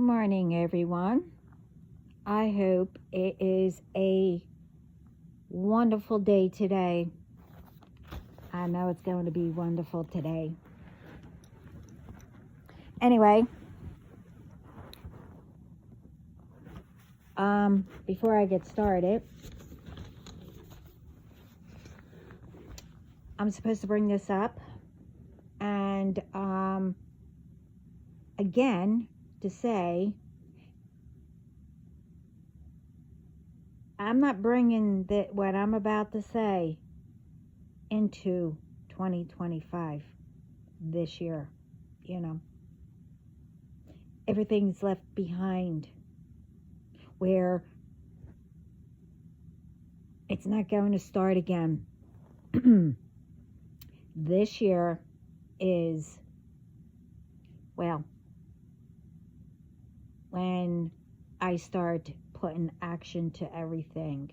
morning, everyone. I hope it is a wonderful day today. I know it's going to be wonderful today. Anyway, before I get started, I'm supposed to bring this up and again to say I'm not bringing what I'm about to say into 2025 this year. Everything's left behind, where it's not going to start again. This year is, well, when I start putting action to everything.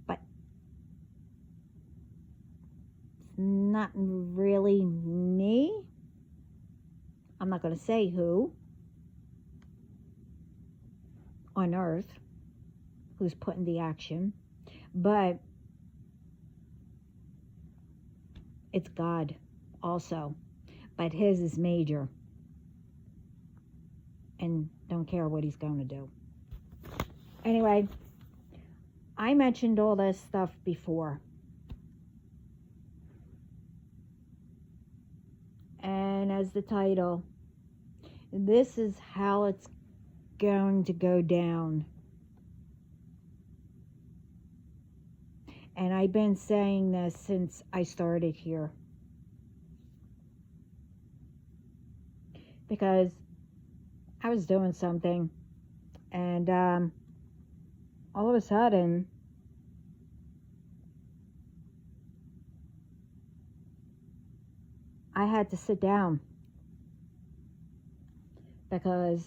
But it's not really me. I'm not going to say who on earth who's putting the action, but it's God also. But his is major, and don't care what he's going to do. Anyway, I mentioned all this stuff before, and as the title, this is how it's going to go down. And I've been saying this since I started here, because I was doing something, and all of a sudden I had to sit down, because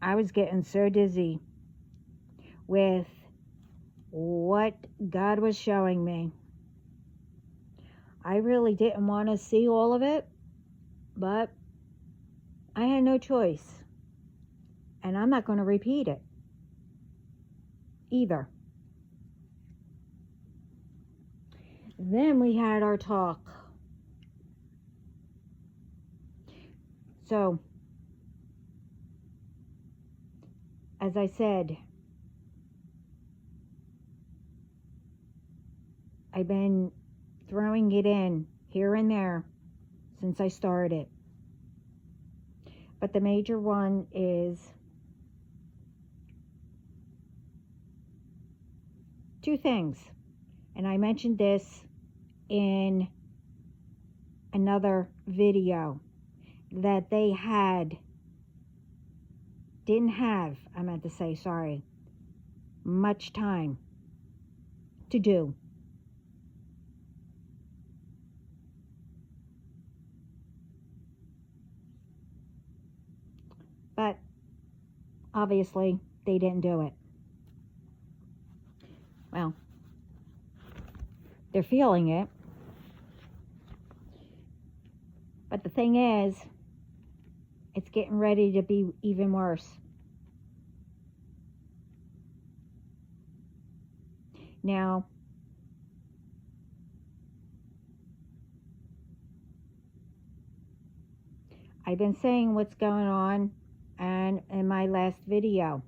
I was getting so dizzy with what God was showing me. I really didn't want to see all of it, but I had no choice. And I'm not going to repeat it either. Then we had our talk. So, as I said, I've been throwing it in here and there since I started. But the major one is two things. And I mentioned this in another video, that they didn't have much time to do. But obviously they didn't do it. Well, they're feeling it. But the thing is, it's getting ready to be even worse. Now, I've been saying what's going on, and in my last video,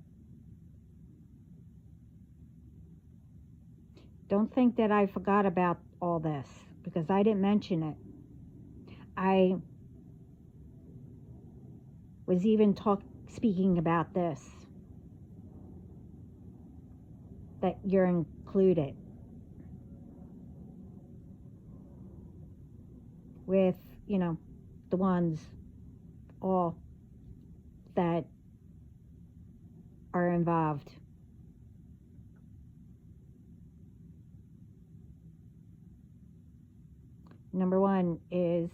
don't think that I forgot about all this, because I didn't mention it. I was even speaking about this, that you're included with, the ones all that are involved. Number one is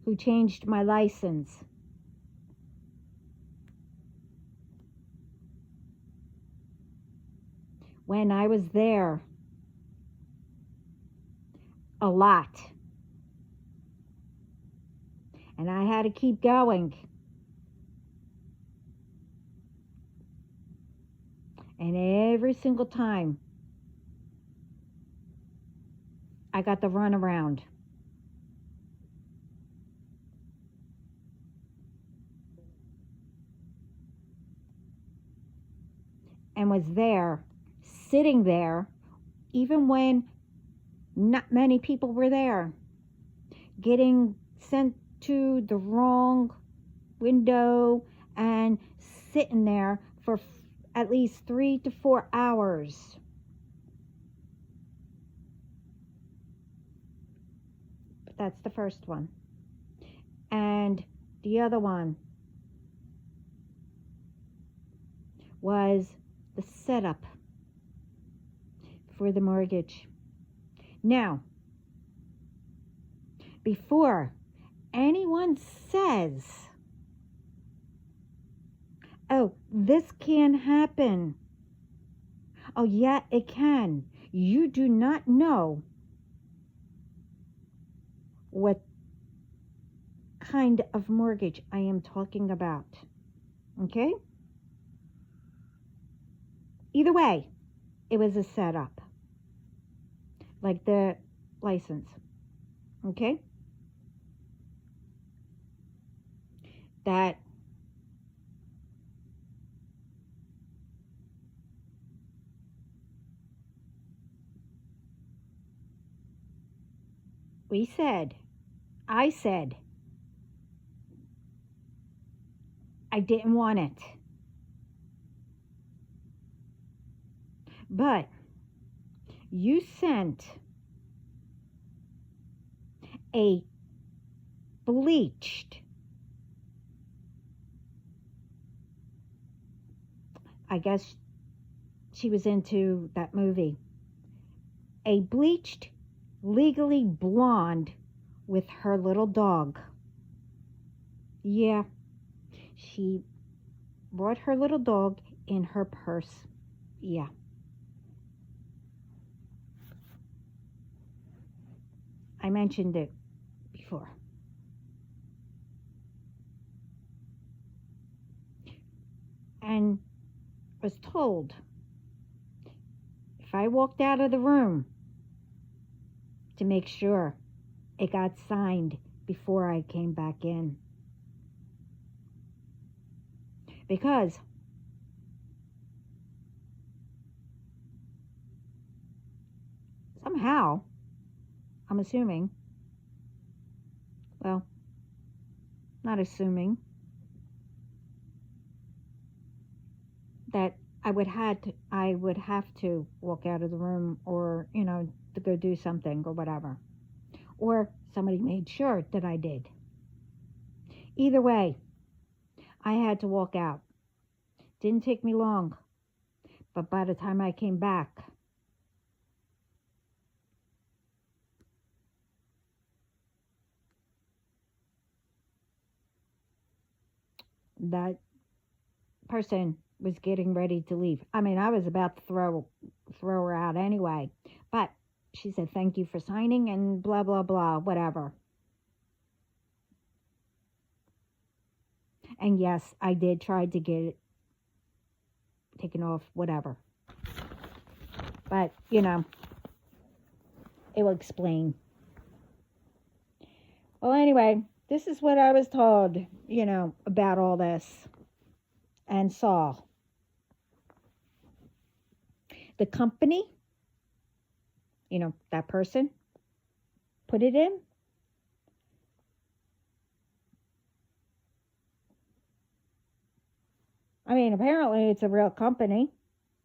who changed my license. when I was there a lot. And I had to keep going. And every single time, I got the runaround. And was there, sitting there, even when not many people were there, getting sent to the wrong window and sitting there for at least 3 to 4 hours. But that's the first one. And the other one was the setup for the mortgage. Now, before anyone says, oh, this can happen. Oh, yeah, it can. You do not know what kind of mortgage I am talking about. Okay? Either way, it was a setup. Like the license. Okay? That I said, I didn't want it. But you sent a bleached, I guess she was into that movie, a bleached, legally blonde with her little dog. Yeah, she brought her little dog in her purse. Yeah. I mentioned it before. And was told if I walked out of the room to make sure it got signed before I came back in. Because somehow, I'm assuming, well, not assuming, that I would have to walk out of the room, or, to go do something or whatever. Or somebody made sure that I did. Either way, I had to walk out. Didn't take me long. But by the time I came back, that person was getting ready to leave. I mean, I was about to throw her out anyway. But she said, thank you for signing and blah, blah, blah, whatever. And yes, I did try to get it taken off, whatever. But, it will explain. Well, anyway, this is what I was told, about all this and saw. The company, that person put it in. I mean, apparently it's a real company,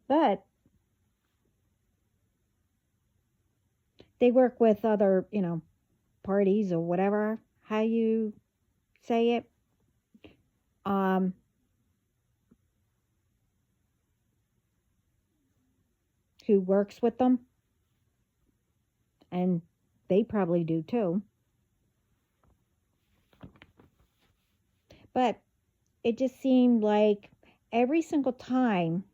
but they work with other, parties or whatever, how you say it. Who works with them. And they probably do too. But it just seemed like every single time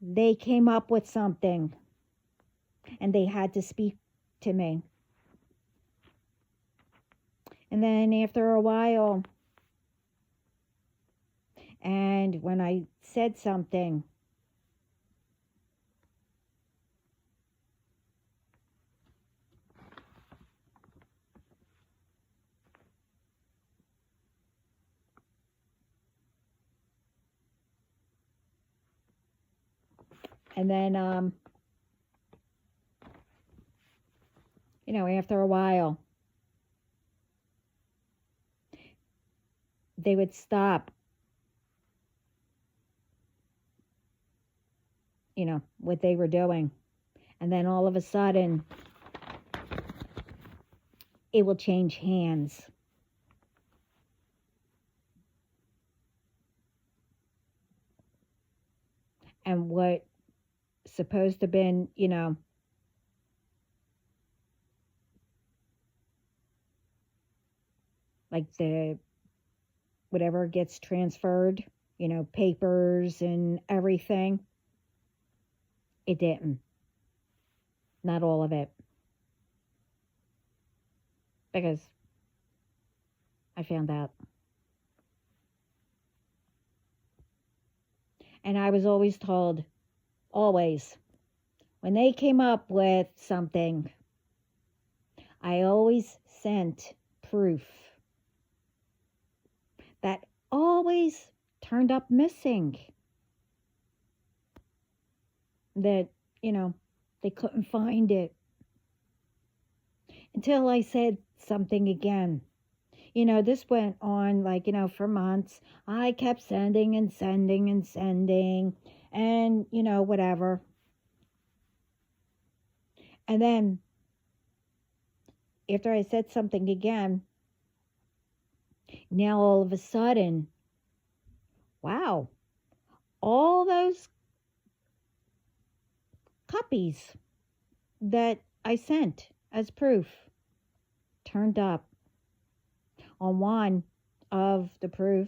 they came up with something and they had to speak to me. And then after a while, and when I said something, and then, after a while, they would stop, what they were doing. And then all of a sudden, it will change hands. And what supposed to have been, like the whatever gets transferred, papers and everything, it didn't. Not all of it. Because I found out. And I was always told, always, when they came up with something, I always sent proof. That always turned up missing. That, they couldn't find it. Until I said something again. This went on for months. I kept sending and sending and sending and, whatever. And then after I said something again, now all of a sudden, wow, all those copies that I sent as proof turned up. On one of the proof,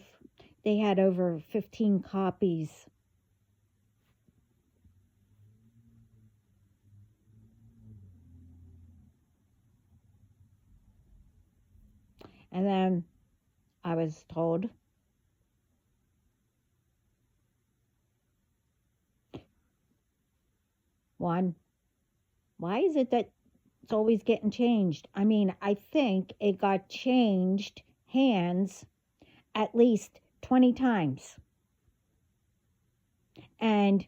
they had over 15 copies. And then I was told, one, why is it that it's always getting changed? I mean, I think it got changed hands at least 20 times. And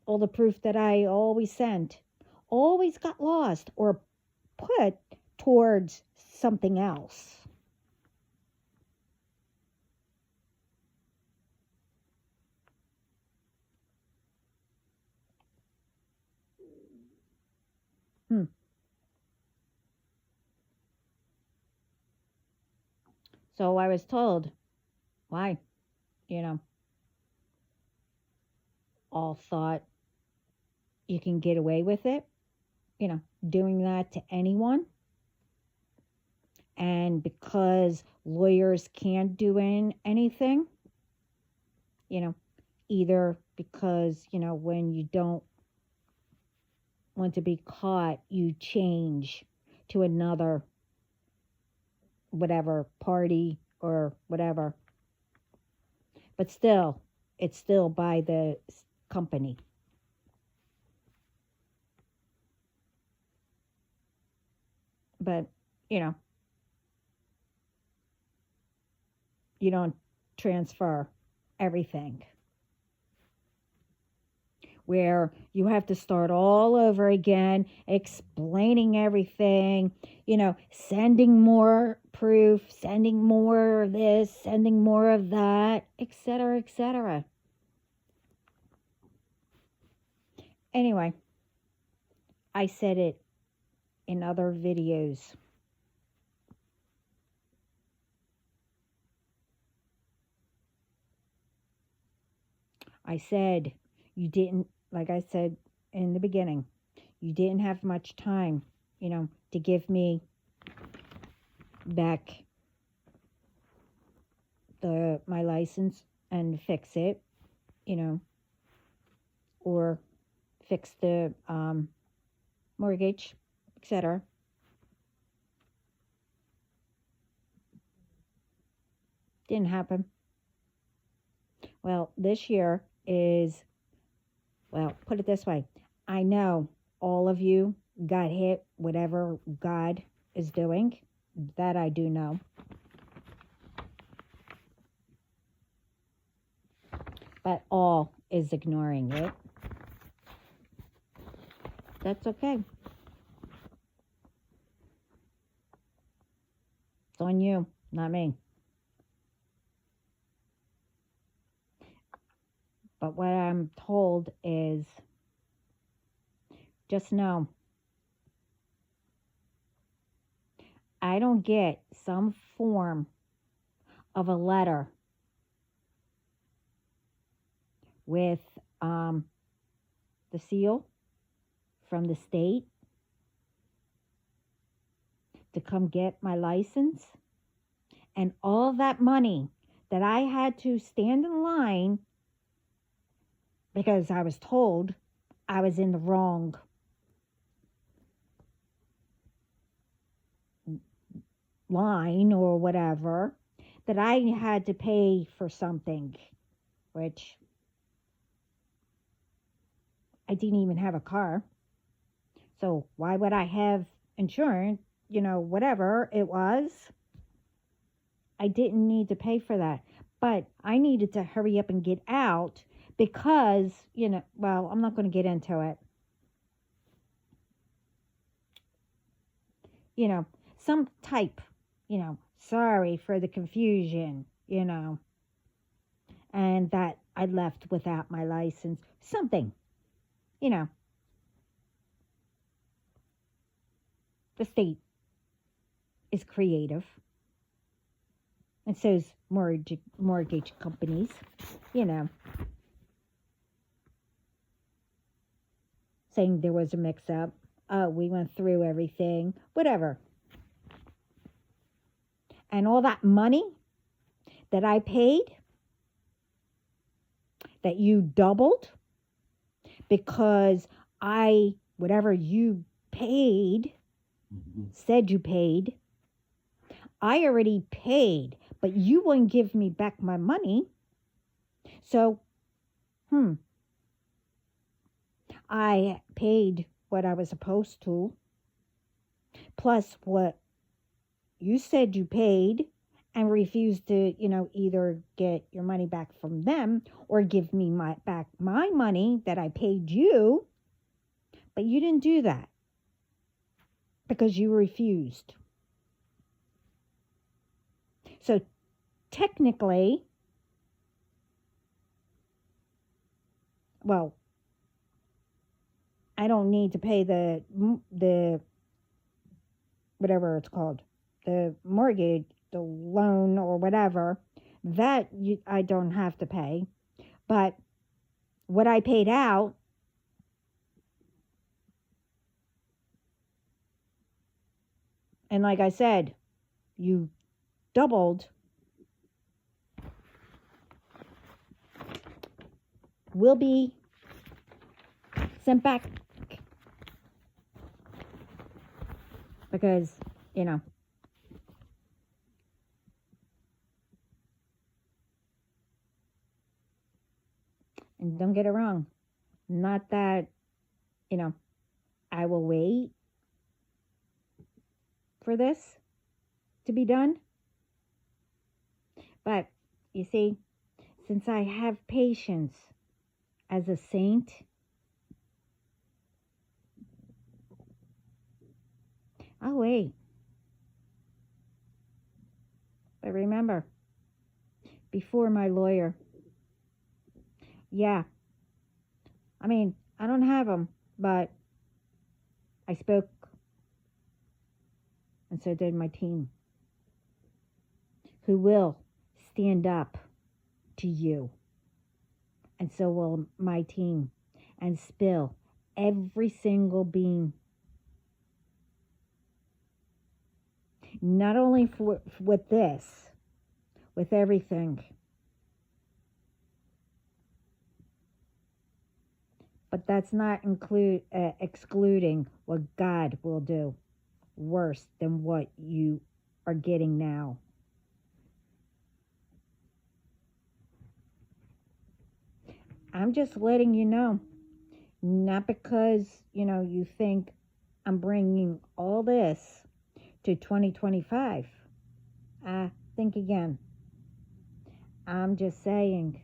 all the proof that I always sent always got lost or put towards something else. So I was told, why? All thought you can get away with it, doing that to anyone. And because lawyers can't do anything, either because, when you don't want to be caught, you change to another whatever party or whatever. But still, it's still by the company. But, you don't transfer everything. Where you have to start all over again, explaining everything, sending more proof, sending more of this, sending more of that, etc., etc. Anyway, I said it in other videos. I said you didn't, like I said in the beginning, you didn't have much time, to give me back my license and fix it, or fix the mortgage, etc. Didn't happen. Well, this year is, well, put it this way. I know all of you got hit, whatever God is doing. That I do know. But all is ignoring it. That's okay. It's on you, not me. But what I'm told is, just know, I don't get some form of a letter with the seal from the state to come get my license, and all that money that I had to stand in line because I was told I was in the wrong line or whatever, that I had to pay for something, which I didn't even have a car. So why would I have insurance? Whatever it was, I didn't need to pay for that. But I needed to hurry up and get out because, well, I'm not going to get into it. Some type, sorry for the confusion, and that I left without my license. Something, the state is creative. And so's mortgage companies, saying there was a mix-up. Oh, we went through everything, whatever. And all that money that I paid, that you doubled, because whatever you paid, said you paid, I already paid, but you wouldn't give me back my money. So, I paid what I was supposed to, plus what you said you paid, and refused to, either get your money back from them or give me back my money that I paid you. But you didn't do that because you refused. So technically, well, I don't need to pay the whatever it's called, the mortgage, the loan or whatever, that I don't have to pay. But what I paid out, and like I said, you doubled, will be sent back. Because, and don't get it wrong, not that, I will wait for this to be done. But, you see, since I have patience as a saint, I'll wait. But remember, before my lawyer, yeah, I mean, I don't have them, but I spoke, and so did my team, who will stand up to you, and so will my team, and spill every single bean. Not only with this, with everything. But that's not excluding what God will do worse than what you are getting now. I'm just letting you know. Not because, you think I'm bringing all this to 2025. Think again. I'm just saying.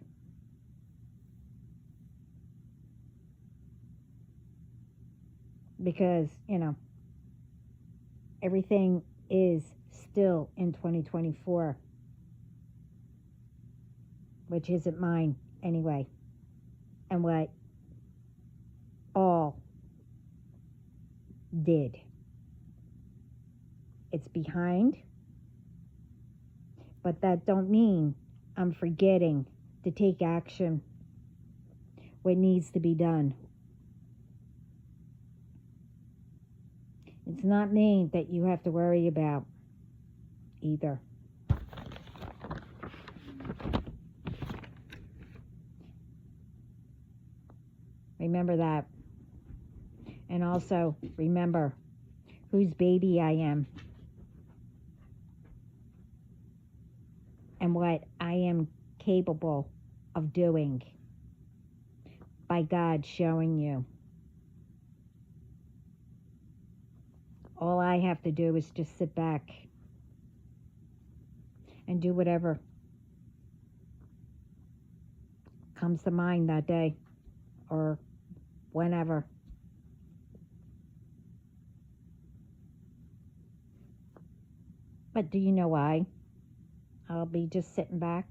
Because, everything is still in 2024, which isn't mine anyway. And what all did. It's behind, but that don't mean I'm forgetting to take action what needs to be done. It's not me that you have to worry about either. Remember that. And also remember whose baby I am and what I am capable of doing by God showing you. All I have to do is just sit back and do whatever comes to mind that day or whenever. But do you know why I'll be just sitting back?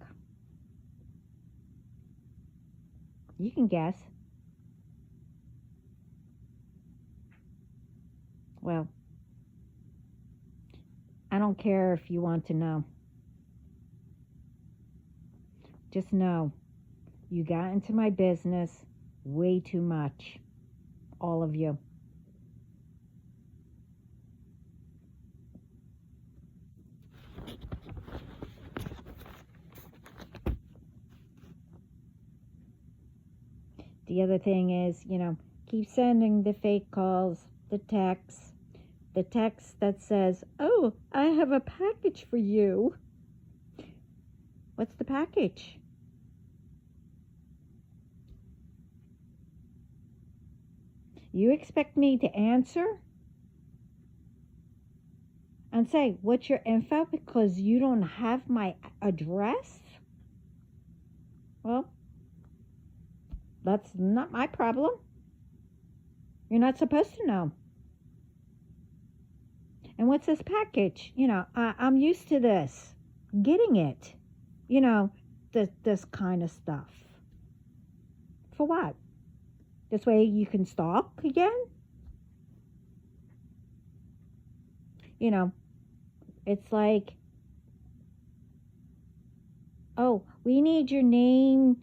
You can guess. Well, I don't care if you want to know. Just know you got into my business way too much. All of you. The other thing is, keep sending the fake calls, the texts that says, "Oh, I have a package for you." What's the package? You expect me to answer and say, "What's your info?" because you don't have my address? Well, that's not my problem. You're not supposed to know. And what's this package? I'm used to this. Getting it. This kind of stuff. For what? This way you can stalk again? It's like, oh, we need your name,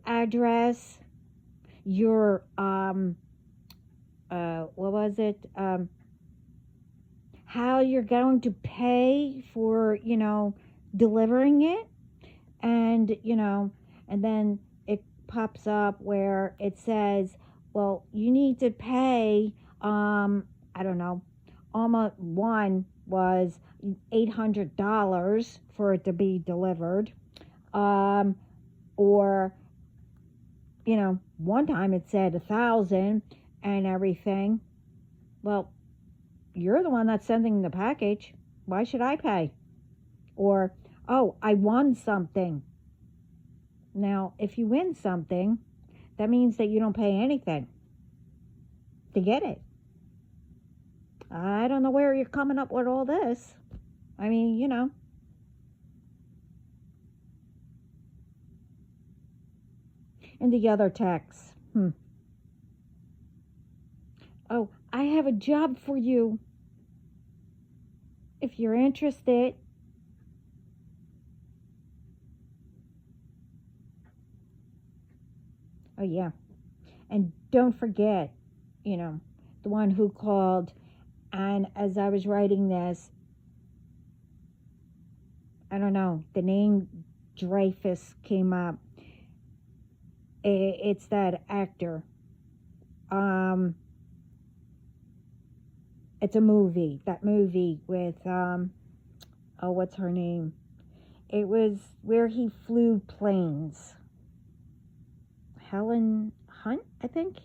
address, your, what was it? How you're going to pay for, delivering it. And, and then it pops up where it says, well, you need to pay, I don't know, almost one was $800 for it to be delivered. Or, one time it said 1,000 and everything. Well, you're the one that's sending the package. Why should I pay? Or, oh, I won something. Now, if you win something, that means that you don't pay anything to get it. I don't know where you're coming up with all this. I mean, And the other text. Oh, I have a job for you. If you're interested. Oh, yeah. And don't forget, the one who called. And as I was writing this, I don't know, the name Dreyfus came up. It's that actor. It's a movie. That movie with oh, what's her name? It was where he flew planes. Helen Hunt, I think.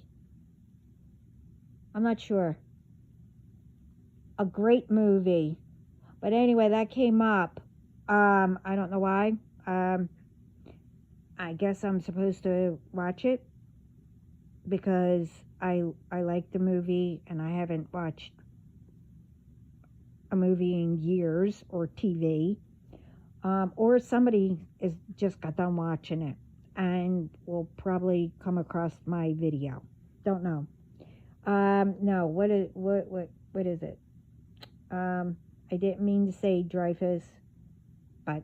I'm not sure. A great movie. But anyway, that came up. I don't know why. I guess I'm supposed to watch it because I like the movie and I haven't watched a movie in years or TV. Or somebody is just got done watching it and will probably come across my video. Don't know. No, what is it? I didn't mean to say Dreyfus, but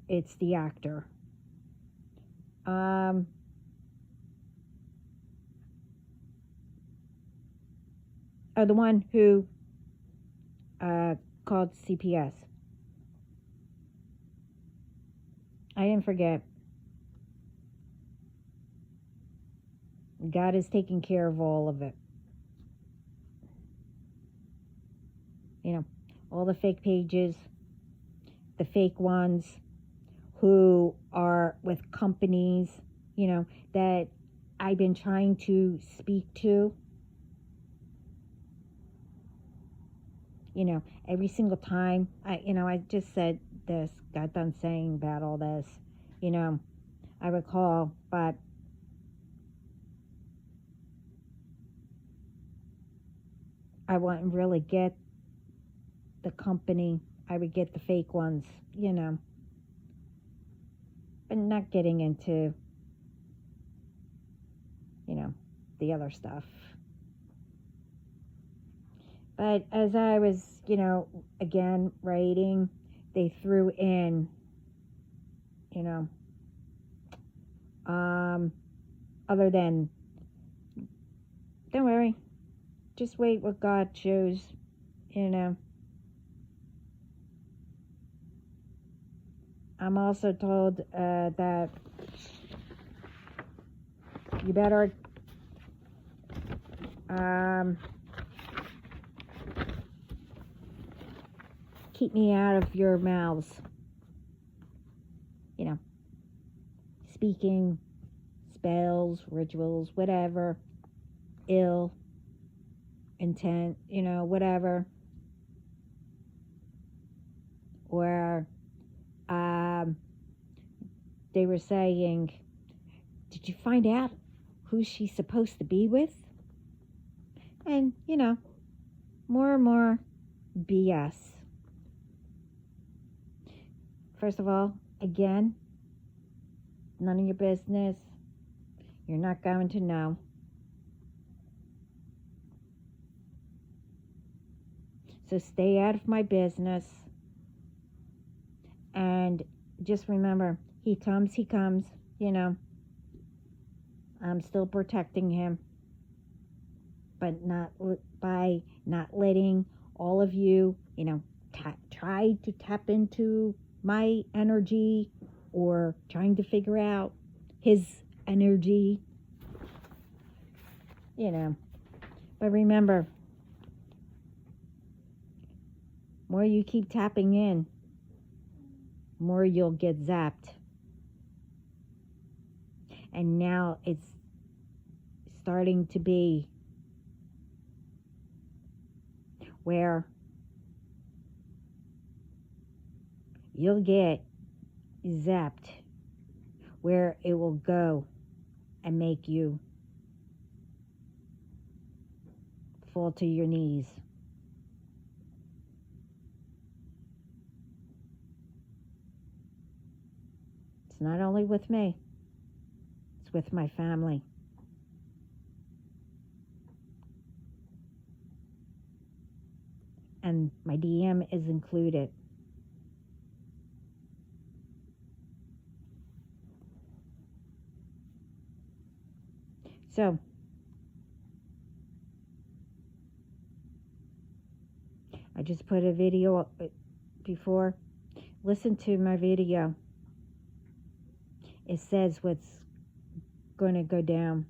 it's the actor. Oh, the one who called CPS. I didn't forget. God is taking care of all of it. You know, all the fake pages, the fake ones who are with companies, you know, that I've been trying to speak to. You know, every single time I just said this, got done saying about all this, you know, I recall, but I wouldn't really get the company. I would get the fake ones, you know, but not getting into, you know, the other stuff. But as I was, you know, again, writing, they threw in, you know, other than, don't worry, just wait what God shows, you know. I'm also told that you better keep me out of your mouths. You know, speaking, spells, rituals, whatever, ill intent, you know, whatever. Or they were saying, did you find out who she's supposed to be with? And, you know, more and more BS. First of all, again, none of your business. You're not going to know. So stay out of my business. And just remember, he comes, you know. I'm still protecting him. But not by not letting all of you, you know, try to tap into my energy or trying to figure out his energy, you know. But remember, more you keep tapping in, more you'll get zapped. And now it's starting to be where you'll get zapped, where it will go and make you fall to your knees. It's not only with me, it's with my family. And my DM is included. So, I just put a video up before. Listen to my video. It says what's going to go down.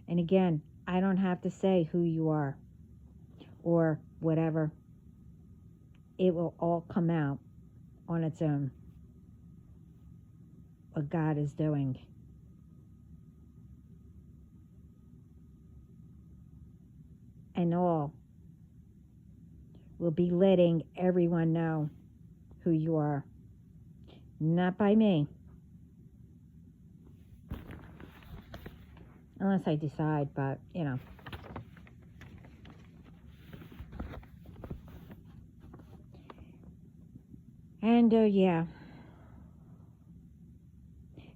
And again, I don't have to say who you are or whatever. It will all come out on its own. What God is doing. And all will be letting everyone know who you are. Not by me. Unless I decide, but, you know. And, yeah.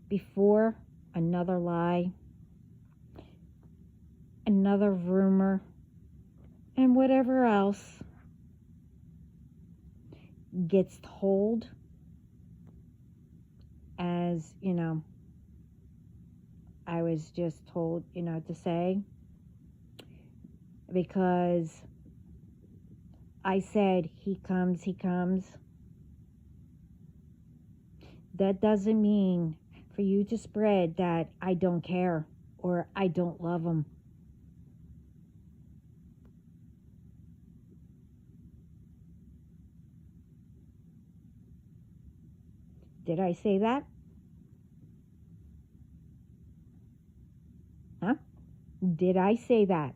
Before another lie, another rumor, and whatever else gets told as, you know, I was just told, you know, to say, because I said, he comes, he comes. That doesn't mean for you to spread that I don't care or I don't love him. Did I say that? Huh? Did I say that?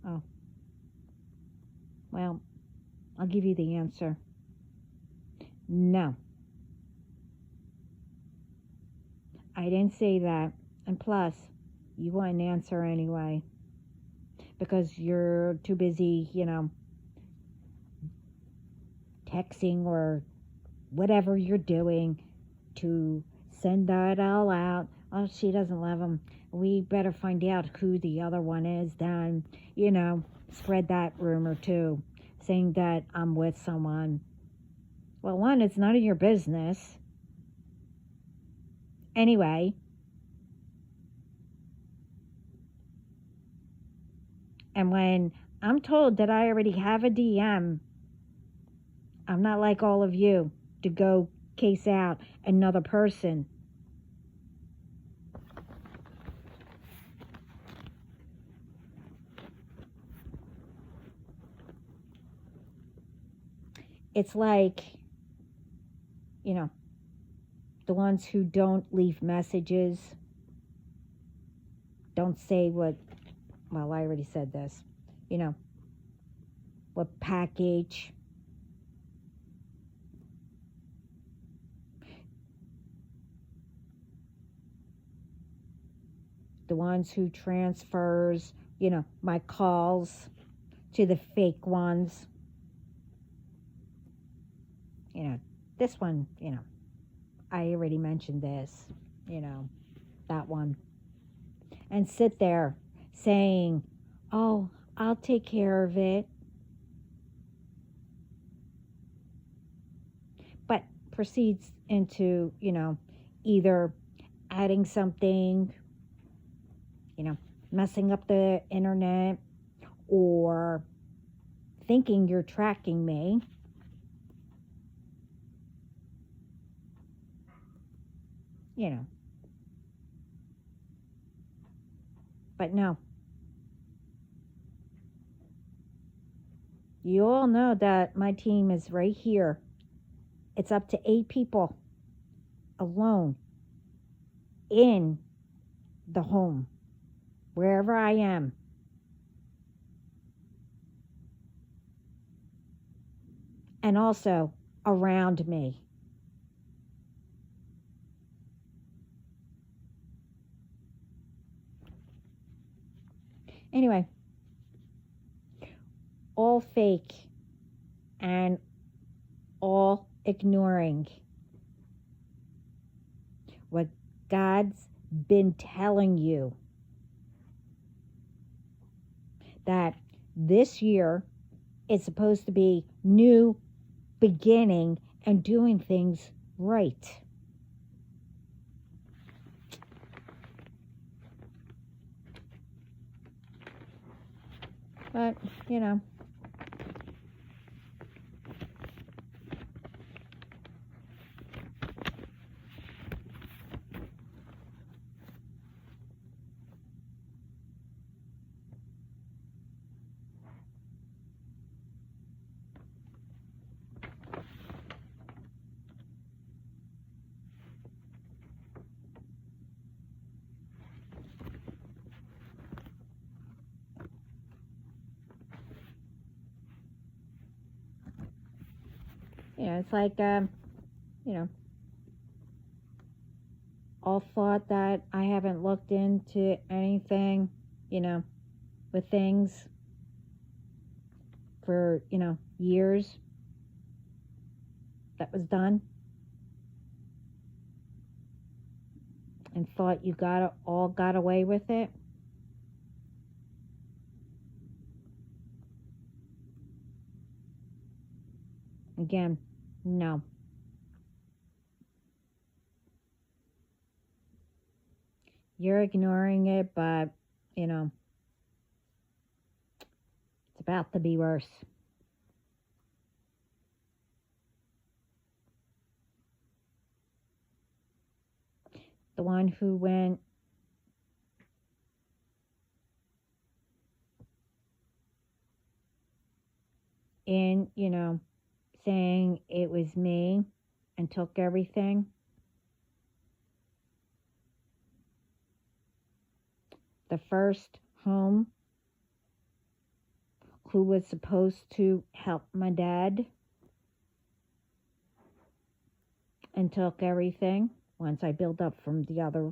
Oh. Well, I'll give you the answer. No. I didn't say that. And plus, you wouldn't answer anyway. Because you're too busy, you know, texting or whatever you're doing to send that all out. Oh, she doesn't love him. We better find out who the other one is, then, you know, spread that rumor too, saying that I'm with someone. Well, one, it's none of your business. Anyway, and when I'm told that I already have a DM, I'm not like all of you to go case out another person. It's like, you know, the ones who don't leave messages, don't say what, well, I already said this, you know, what package. The ones who transfers, you know, my calls to the fake ones. You know, this one, you know, I already mentioned this, you know, that one. And sit there saying, oh, I'll take care of it. But proceeds into, you know, either adding something, you know, messing up the internet, or thinking you're tracking me. You know. But no. You all know that my team is right here. It's up to 8 people alone in the home, wherever I am. And also around me. Anyway, all fake and all ignoring what God's been telling you, that this year is supposed to be new beginning and doing things right. But, you know. You know, it's like, you know, all thought that I haven't looked into anything, you know, with things for, you know, years that was done, and thought you all got away with it. Again, no. You're ignoring it, but, you know, it's about to be worse. The one who went in, you know, saying it was me and took everything. The first home who was supposed to help my dad and took everything once I built up from the other.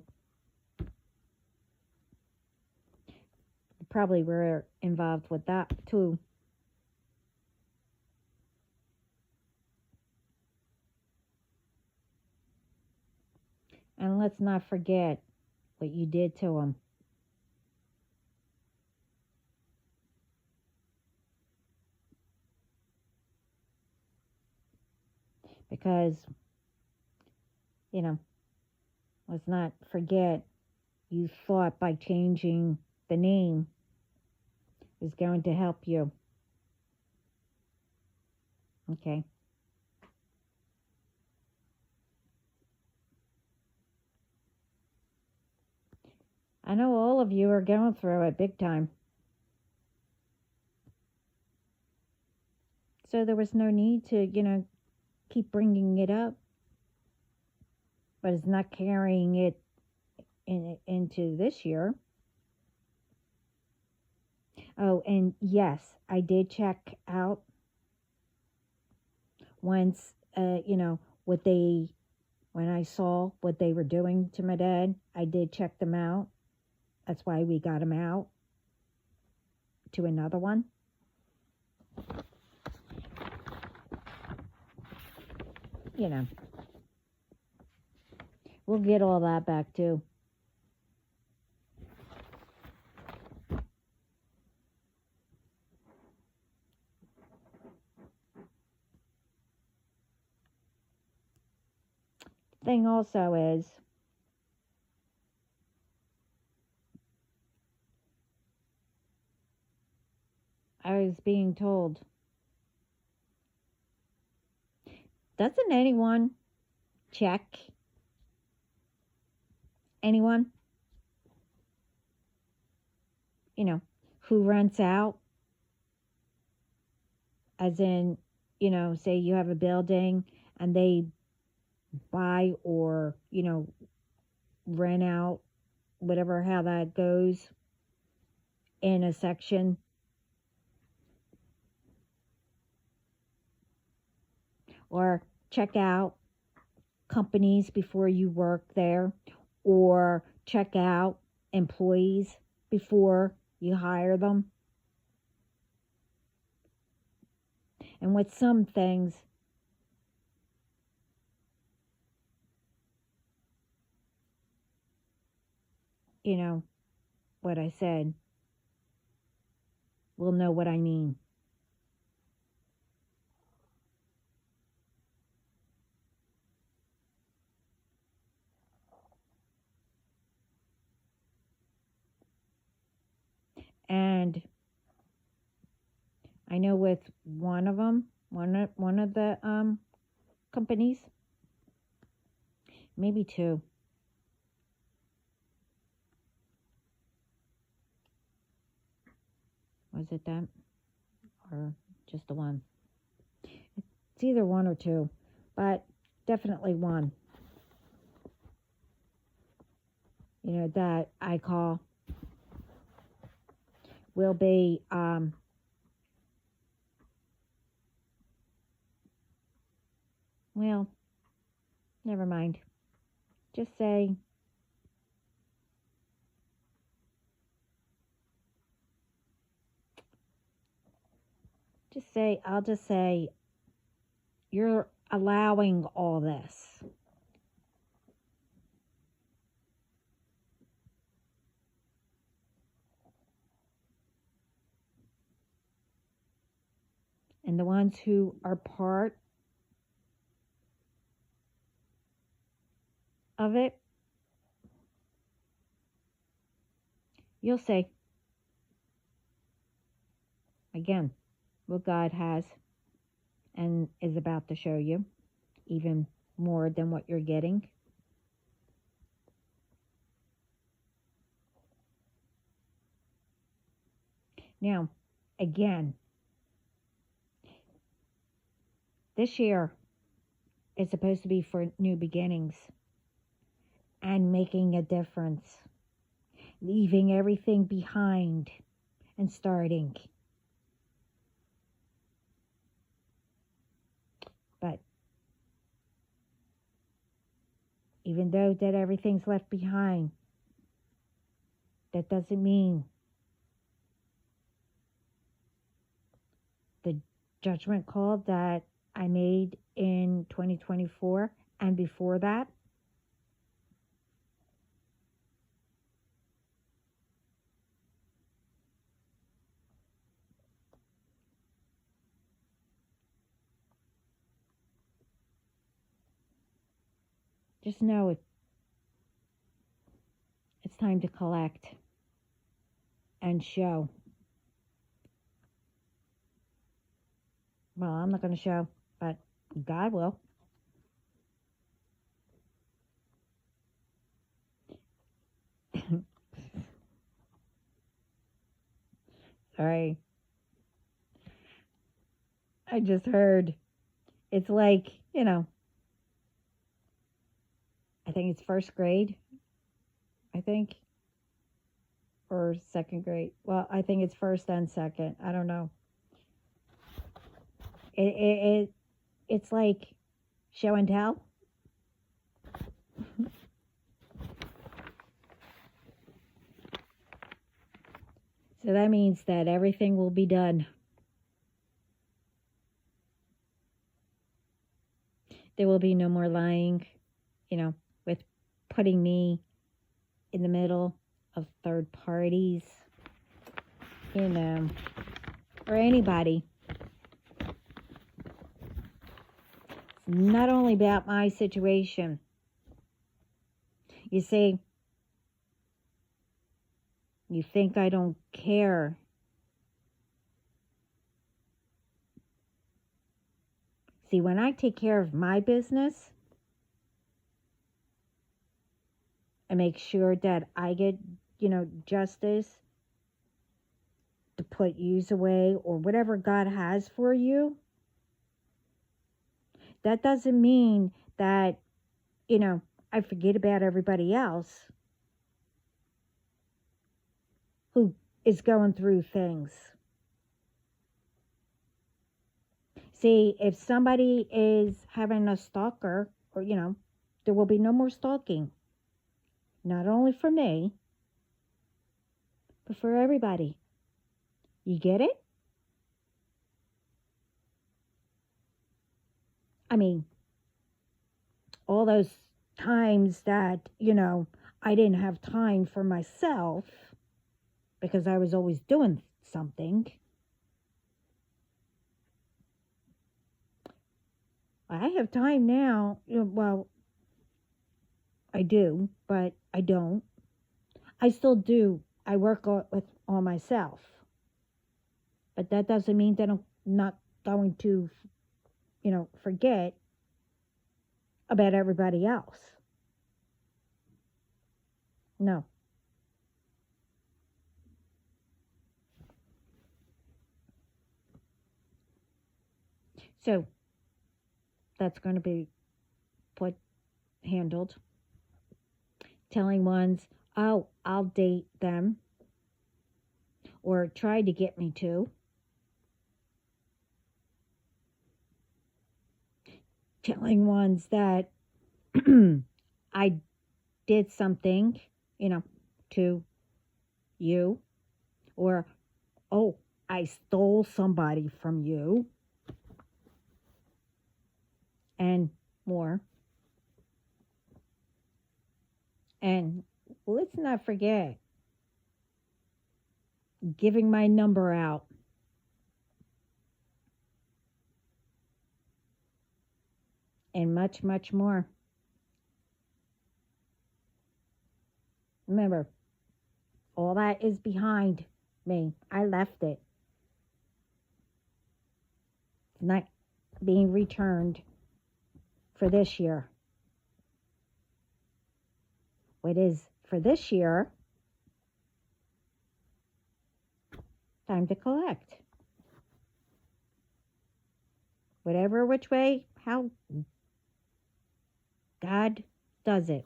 Probably were involved with that too. And let's not forget what you did to him. Because, you know, let's not forget, you thought by changing the name is going to help you. Okay. I know all of you are going through it big time. So there was no need to, you know, keep bringing it up. But it's not carrying it into this year. Oh, and yes, I did check out once, you know, when I saw what they were doing to my dad, I did check them out. That's why we got him out to another one. You know, we'll get all that back too. Thing also is, I was being told, doesn't anyone check anyone, you know, who rents out? As in, you know, say you have a building and they buy or, you know, rent out, whatever, how that goes in a section. Or check out companies before you work there, or check out employees before you hire them. And with some things, you know, what I said, will know what I mean. And I know with one of them, one of the companies, maybe two. Was it them or just the one? It's either one or two, but definitely one. You know, that I call will be well, never mind. Just say I'll just say you're allowing all this. And the ones who are part of it, you'll say, again, what God has and is about to show you, even more than what you're getting. Now, again, this year is supposed to be for new beginnings and making a difference, leaving everything behind and starting. But even though that everything's left behind, that doesn't mean the judgment call that I made in 2024 and before that, just know it's time to collect and show. Well, I'm not going to show, but God will. Sorry. I just heard. It's like, I think it's first grade, I think, or second grade. Well, I think it's first and second. I don't know. It's like show and tell. So that means that everything will be done. There will be no more lying, with putting me in the middle of third parties, or anybody. It's not only about my situation. You see, you think I don't care. See, when I take care of my business, I make sure that I get, justice to put yous away or whatever God has for you. That doesn't mean that, I forget about everybody else who is going through things. See, if somebody is having a stalker, or, there will be no more stalking. Not only for me, but for everybody. You get it? I mean, all those times that, I didn't have time for myself because I was always doing something. I have time now. Well, I do, but I don't. I still do. I work on myself. But that doesn't mean that I'm not going to, forget about everybody else. No. So that's going to be handled. Telling ones, oh, I'll date them, or try to get me to. Telling ones that I did something, to you, or, oh, I stole somebody from you, and more. And let's not forget giving my number out. And much, much more. Remember, all that is behind me. I left it. It's not being returned for this year. What is for this year, time to collect. Whatever which way, how God does it.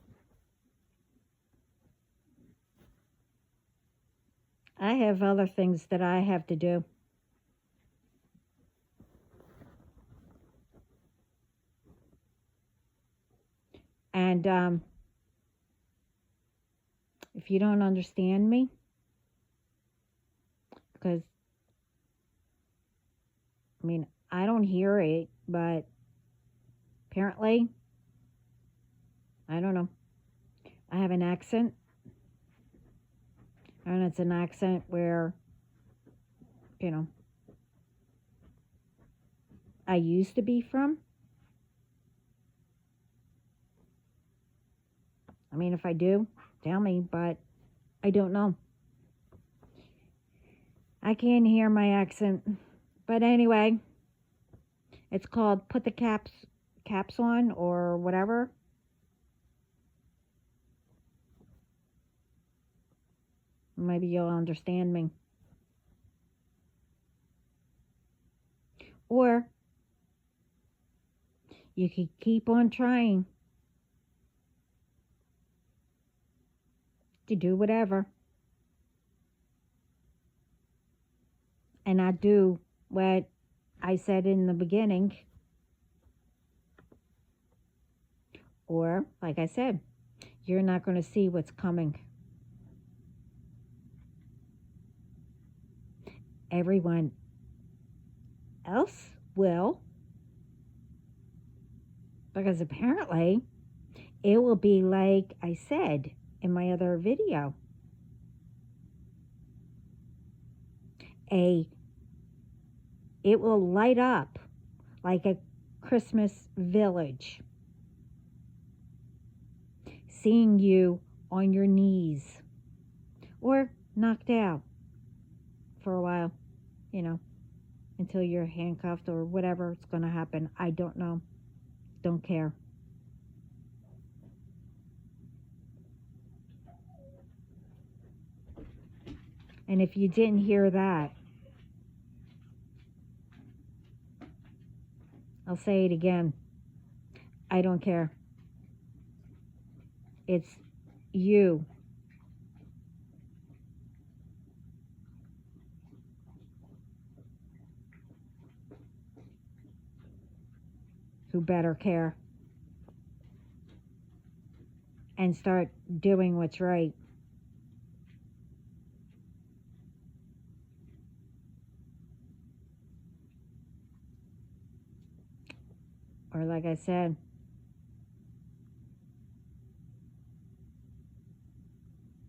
I have other things that I have to do. And if you don't understand me, because, I don't hear it, but apparently, I don't know. I have an accent, and it's an accent where, I used to be from. If I do, tell me, but I don't know. I can't hear my accent. But anyway, it's called Put the Caps On, or whatever. Maybe you'll understand me. Or you could keep on trying to do whatever. And not do what I said in the beginning. Or, like I said, you're not going to see what's coming. Everyone else will. Because apparently, it will be like I said in my other video. It will light up like a Christmas village. Seeing you on your knees. Or knocked out for a while, until you're handcuffed or whatever is going to happen. I don't know. Don't care. And if you didn't hear that, I'll say it again. I don't care. It's you. Who better care. And start doing what's right. Or like I said,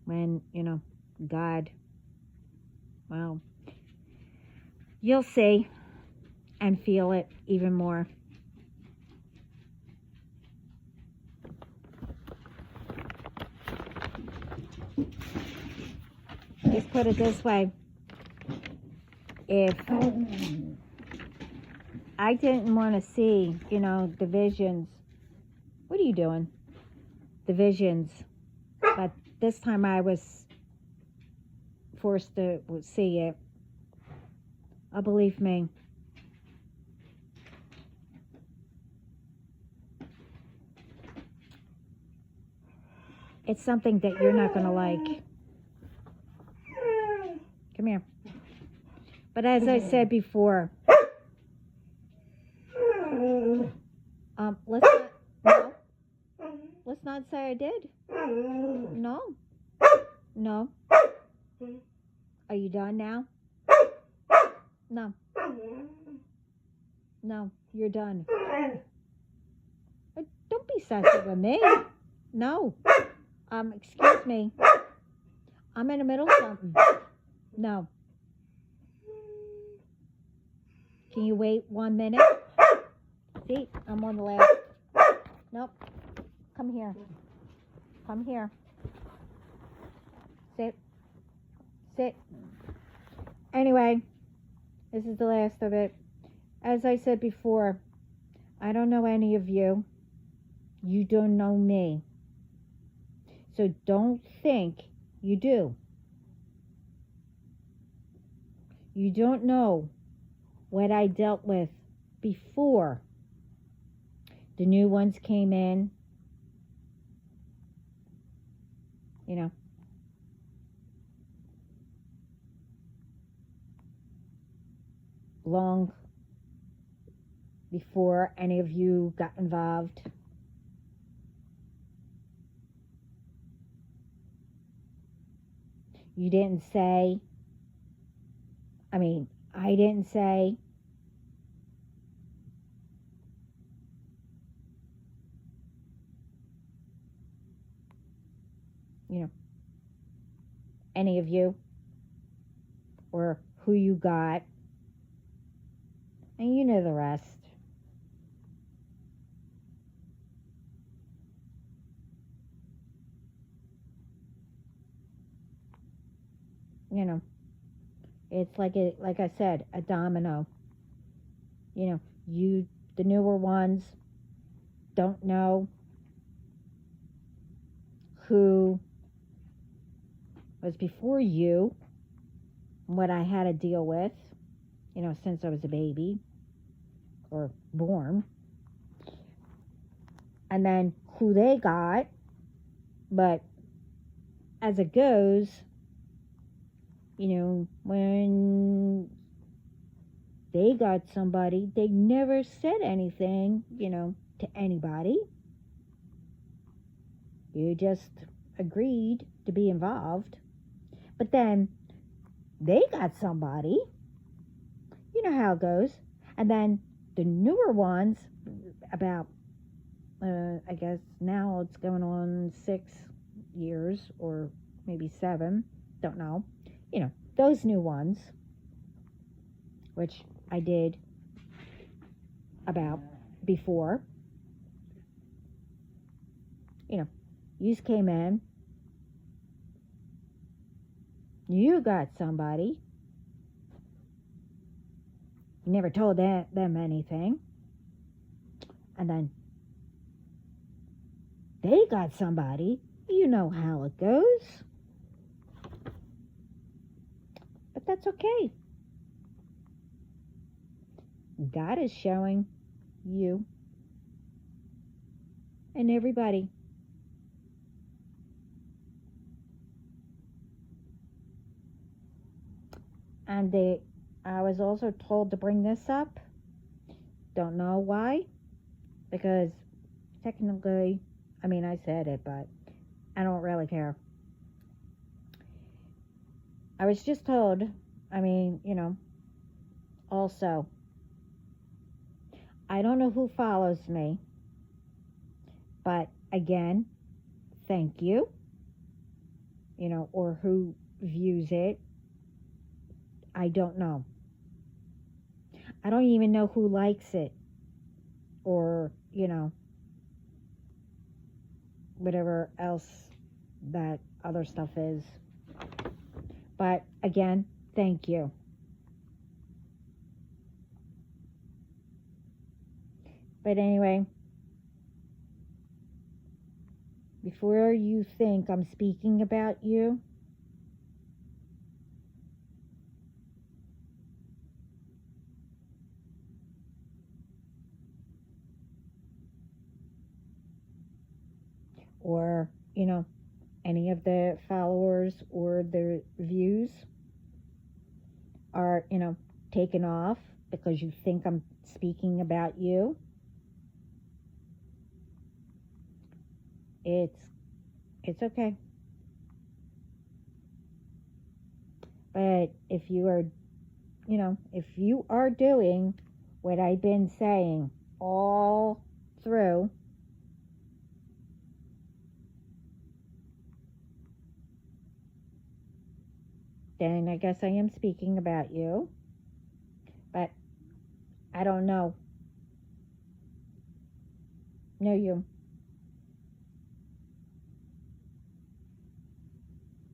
when, God, well, you'll see and feel it even more. Just put it this way. if I didn't want to see, the visions. What are you doing? The visions. But this time I was forced to see it. Believe me. It's something that you're not going to like. Come here. But as I said before, let's not say I did. No. Are you done now? No, you're done. Don't be sassy with me. No. Excuse me. I'm in the middle of something. No. Can you wait 1 minute? See, I'm on the last. Nope. Come here. Come here. Sit. Anyway, this is the last of it. As I said before, I don't know any of you. You don't know me. So don't think you do. You don't know what I dealt with before the new ones came in. Long before any of you got involved. You didn't say, I didn't say, any of you, or who you got, and you know the rest. It's like I said, a domino. You, the newer ones, don't know who was before you, what I had to deal with, since I was a baby or born, and then who they got. But as it goes, when they got somebody, they never said anything, to anybody. You just agreed to be involved. But then they got somebody. You know how it goes. And then the newer ones, about, I guess now it's going on 6 years or maybe 7, don't know. Those new ones, which I did about before. You came in. You got somebody. You never told them anything. And then they got somebody. You know how it goes. But that's okay. God is showing you and everybody. And I was also told to bring this up. Don't know why. Because technically, I said it, but I don't really care. I was just told, also, I don't know who follows me, but again, thank you, or who views it. I don't know. I don't even know who likes it, or, whatever else that other stuff is. But again, thank you. But anyway, before you think I'm speaking about you, or, any of the followers or the views are, taken off because you think I'm speaking about you, it's okay. But if you are, if you are doing what I've been saying all through, then I guess I am speaking about you. But I don't know. No, you.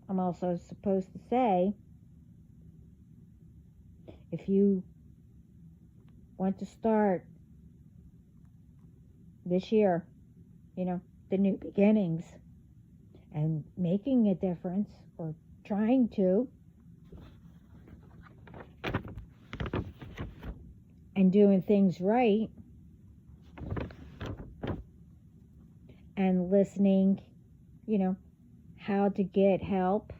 I'm also supposed to say, if you want to start this year, the new beginnings and making a difference or trying to, and doing things right and listening, how to get help,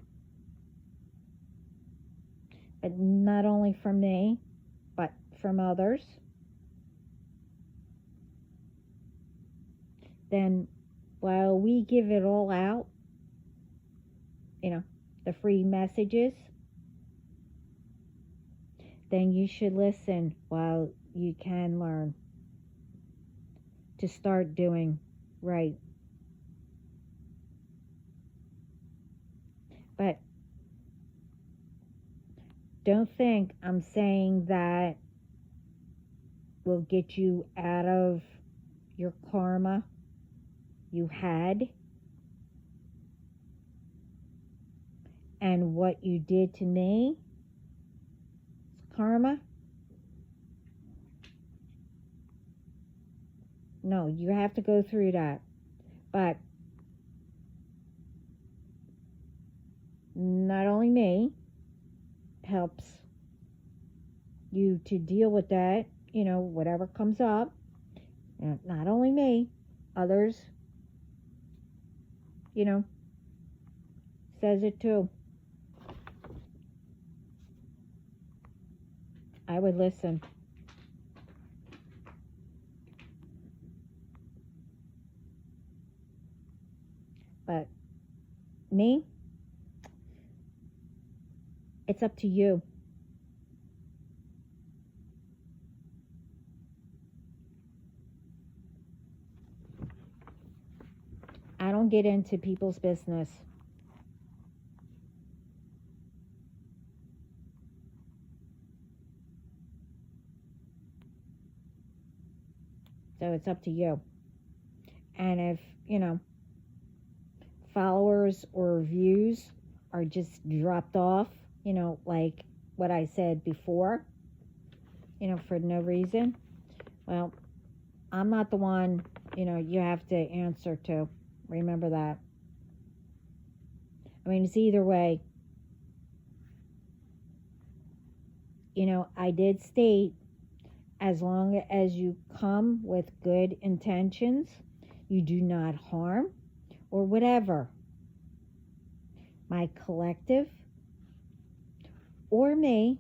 but not only from me, but from others, then while we give it all out, the free messages, then you should listen while you can learn to start doing right. But don't think I'm saying that will get you out of your karma you had and what you did to me. Karma. No, you have to go through that. But not only me helps you to deal with that, whatever comes up. Not only me, others, says it too. I would listen. But me, it's up to you. I don't get into people's business. So it's up to you. And if, followers or views are just dropped off, like what I said before, for no reason, well, I'm not the one, you have to answer to. Remember that. I mean, it's either way. I did state, as long as you come with good intentions, you do not harm or whatever my collective or me,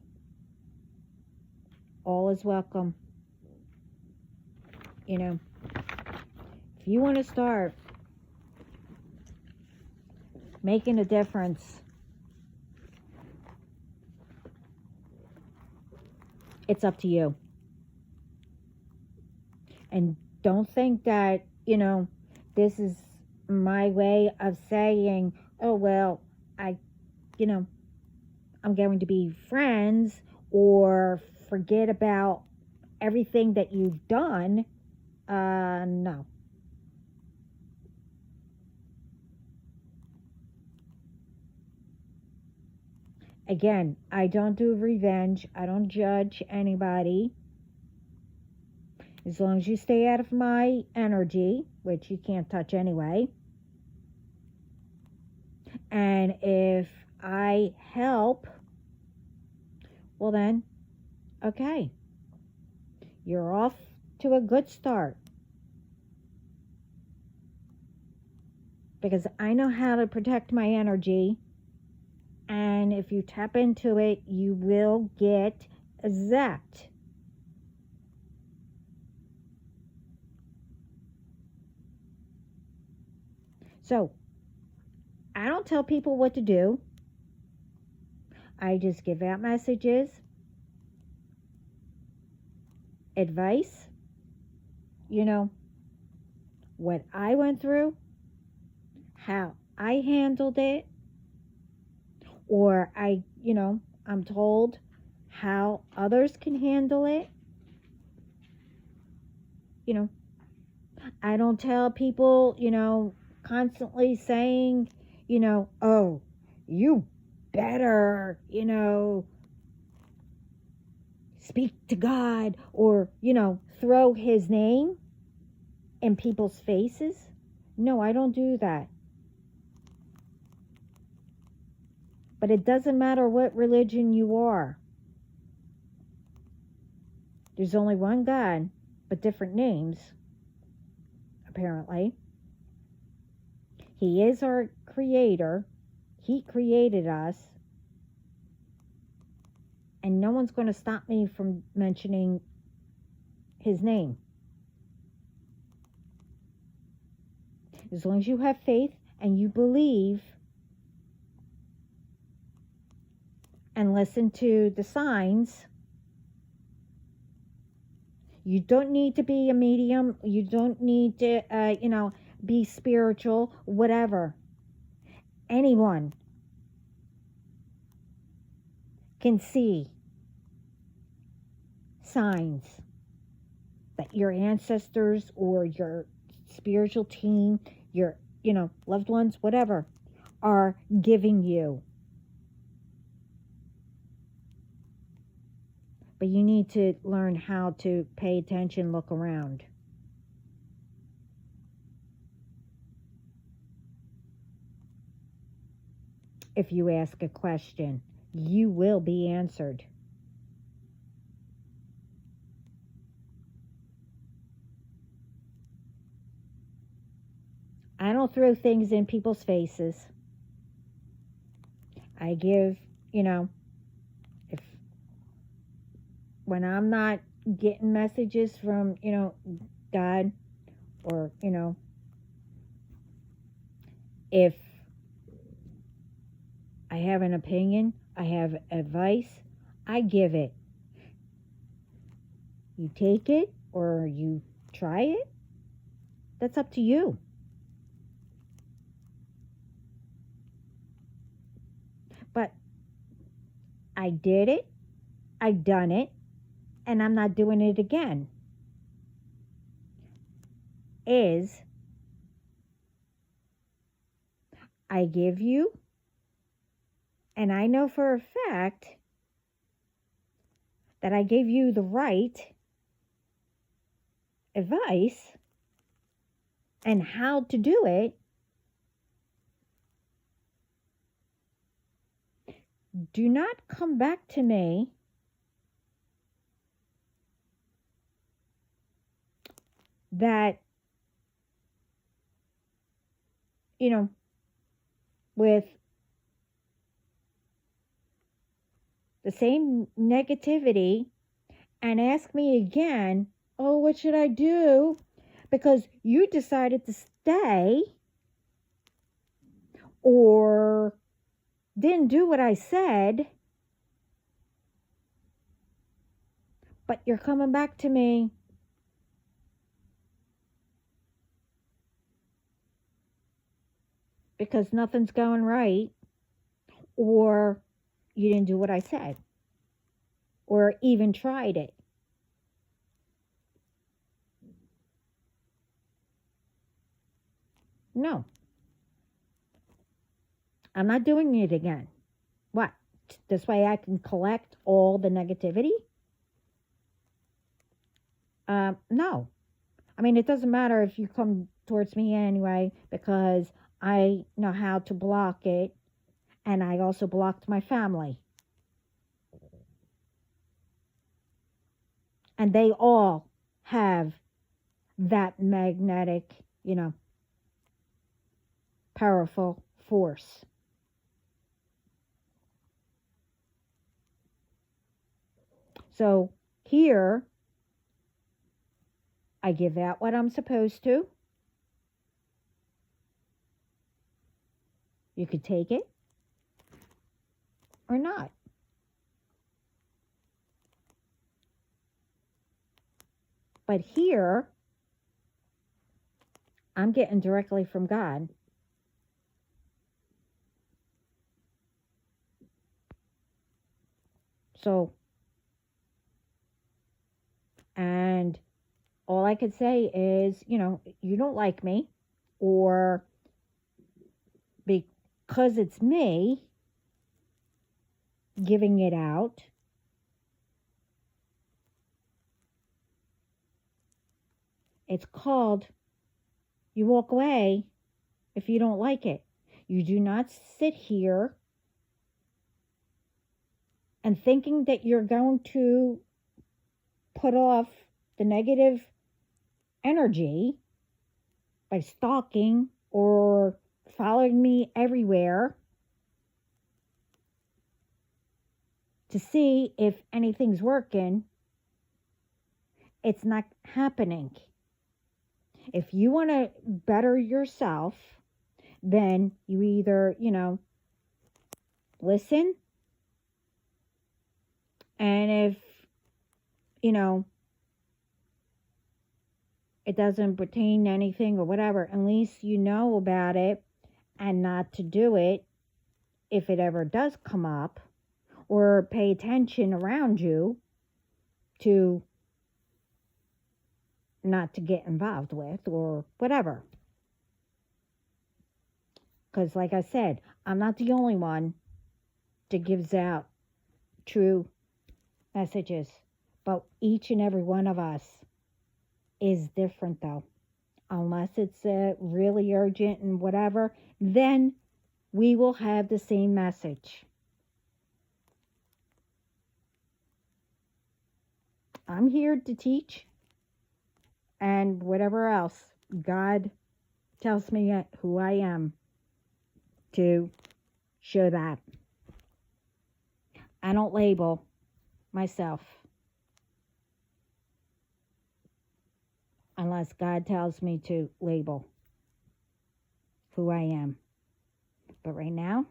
all is welcome. If you want to start making a difference, it's up to you. And don't think that, this is my way of saying, oh, well, I'm going to be friends or forget about everything that you've done. No. Again, I don't do revenge. I don't judge anybody. As long as you stay out of my energy, which you can't touch anyway. And if I help, well then, okay. You're off to a good start. Because I know how to protect my energy. And if you tap into it, you will get zapped. So, I don't tell people what to do. I just give out messages, advice, what I went through, how I handled it, or I'm told how others can handle it. I don't tell people, constantly saying, oh, you better, speak to God, or, throw his name in people's faces. No, I don't do that. But it doesn't matter what religion you are. There's only one God, but different names, apparently. He is our creator. He created us. And no one's going to stop me from mentioning his name. As long as you have faith and you believe and listen to the signs, you don't need to be a medium. You don't need to, be spiritual, whatever. Anyone can see signs that your ancestors or your spiritual team, your, loved ones, whatever, are giving you. But you need to learn how to pay attention, look around. If you ask a question, you will be answered. I don't throw things in people's faces. I give, when I'm not getting messages from, God, or, if I have an opinion, I have advice, I give it. You take it or you try it, that's up to you. But I did it, I done it, and I'm not doing it again. I give you, and I know for a fact that I gave you the right advice and how to do it. Do not come back to me that, with the same negativity and ask me again, oh, what should I do? Because you decided to stay or didn't do what I said, but you're coming back to me. Because nothing's going right, or you didn't do what I said, or even tried it. No. I'm not doing it again. What? This way I can collect all the negativity? No. I mean, it doesn't matter if you come towards me anyway, because I know how to block it, and I also blocked my family. And they all have that magnetic, powerful force. So here, I give out what I'm supposed to. You could take it or not. But here, I'm getting directly from God. So, and all I could say is, you don't like me, or because it's me giving it out, it's called, you walk away if you don't like it. You do not sit here and thinking that you're going to put off the negative energy by stalking or following me everywhere to see if anything's working. It's not happening. If you want to better yourself, then you either, listen. And if, it doesn't pertain to anything or whatever, at least you know about it and not to do it if it ever does come up, or pay attention around you to not to get involved with or whatever. Because like I said, I'm not the only one that gives out true messages, but each and every one of us is different though. Unless it's really urgent and whatever, then we will have the same message. I'm here to teach, and whatever else God tells me who I am to show that. I don't label myself unless God tells me to label who I am. But right now,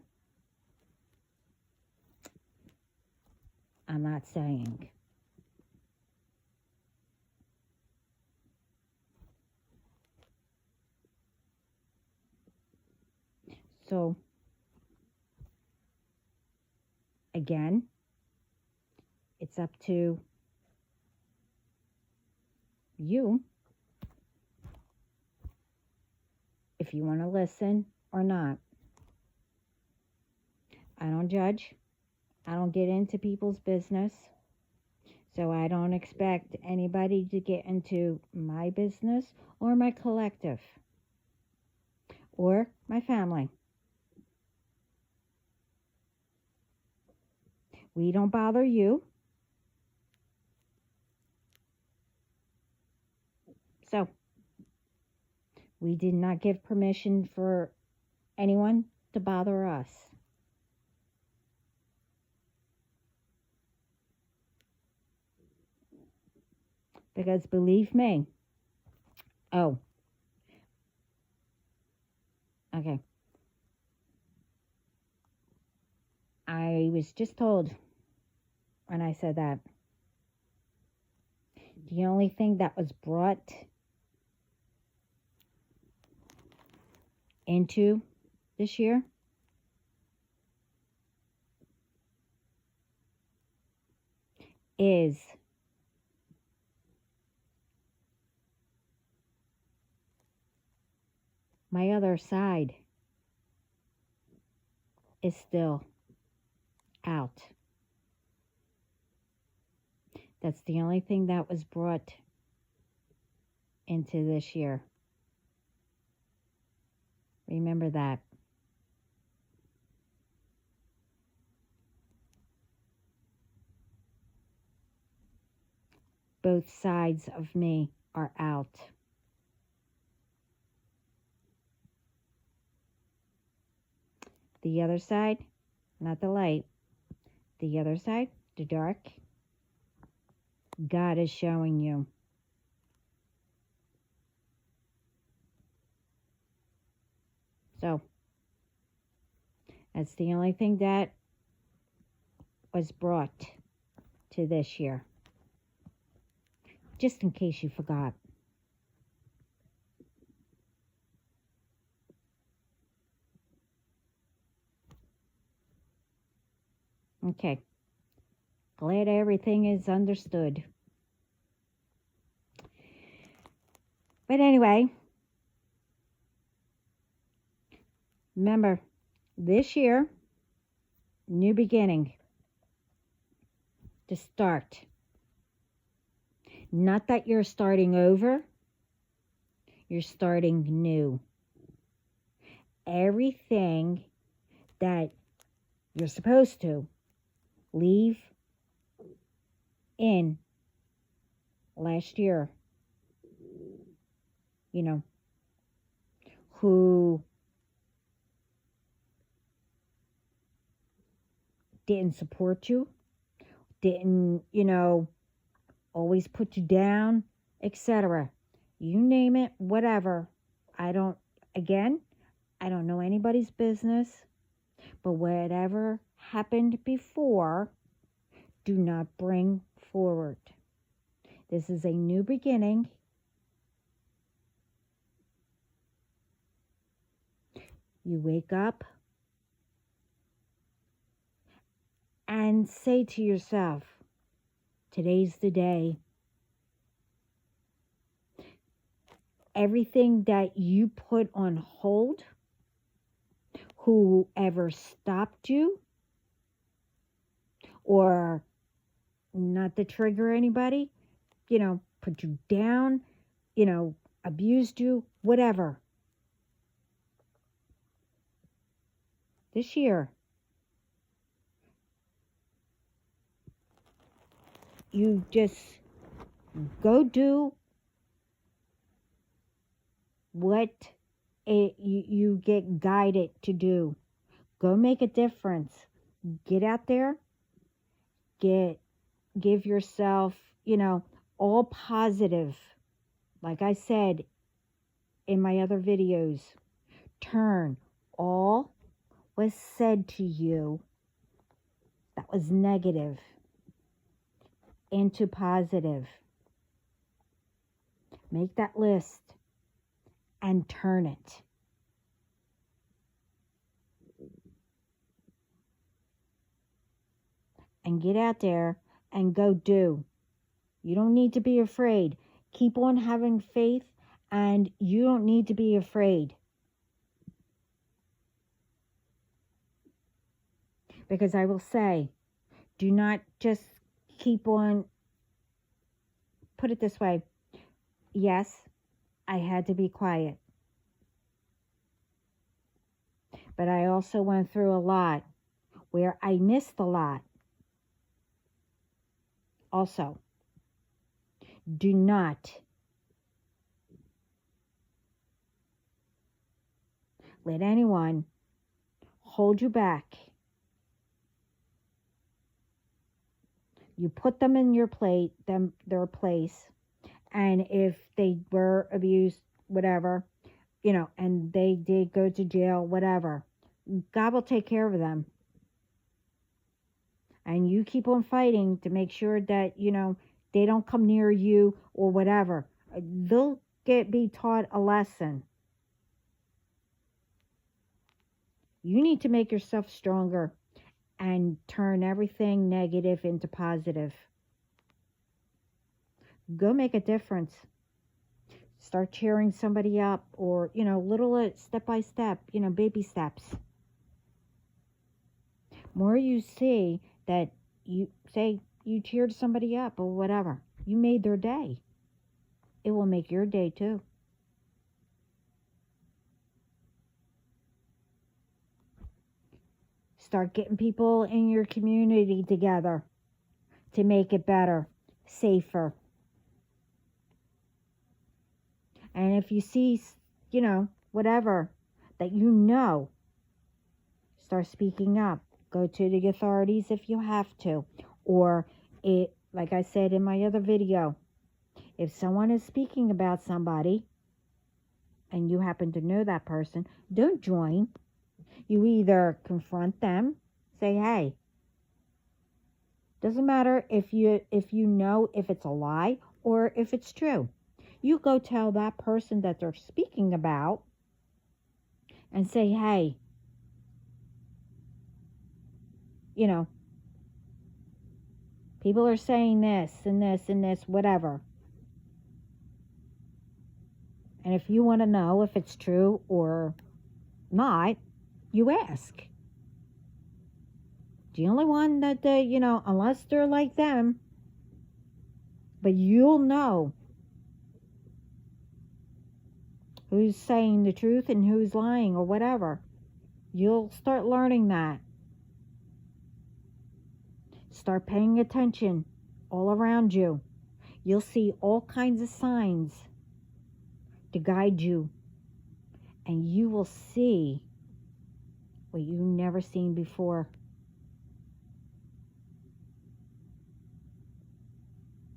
I'm not saying. So, again, it's up to you if you want to listen or not. I don't judge. I don't get into people's business. So I don't expect anybody to get into my business or my collective or my family. We don't bother you. So we did not give permission for anyone to bother us. Because believe me, okay. I was just told when I said that the only thing that was brought into this year is my other side is still out. That's the only thing that was brought into this year. Remember that. Both sides of me are out. The other side, not the light. The other side, the dark, God is showing you. So, that's the only thing that was brought to this year. Just in case you forgot. Okay. Glad everything is understood. But anyway, remember, this year, new beginning. To start. Not that you're starting over. You're starting new. Everything that you're supposed to leave in last year, you know, who didn't support you, didn't, always put you down, etc. You name it, whatever. I don't know anybody's business, but whatever happened before, do not bring forward. This is a new beginning. You wake up and say to yourself, today's the day. Everything that you put on hold, whoever stopped you, or not to trigger anybody, put you down, abused you, whatever. This year, you just go do what you get guided to do. Go make a difference. Get out there. Give yourself, all positive. Like I said in my other videos, turn all was said to you that was negative into positive. Make that list and turn it. And get out there and go do. You don't need to be afraid. Keep on having faith, and you don't need to be afraid. Because I will say, do not just keep on, put it this way. Yes, I had to be quiet. But I also went through a lot where I missed a lot. Also, do not let anyone hold you back. You put them in your their place, and if they were abused, whatever, and they did go to jail, whatever, God will take care of them. And you keep on fighting to make sure that, they don't come near you or whatever. They'll be taught a lesson. You need to make yourself stronger and turn everything negative into positive. Go make a difference. Start cheering somebody up, or, little step by step, baby steps. More you see that you say you cheered somebody up or whatever, you made their day. it will make your day too. Start getting people in your community together to make it better, safer. And if you see, whatever that start speaking up. Go to the authorities if you have to. Or, like I said in my other video, if someone is speaking about somebody and you happen to know that person, don't join. You either confront them, say, hey, doesn't matter if you know if it's a lie or if it's true. You go tell that person that they're speaking about and say, hey, people are saying this and this and this, whatever. And if you want to know if it's true or not, you ask. The only one that unless they're like them, but you'll know who's saying the truth and who's lying or whatever. You'll start learning that. Start paying attention all around you. You'll see all kinds of signs to guide you. And you will see what you've never seen before.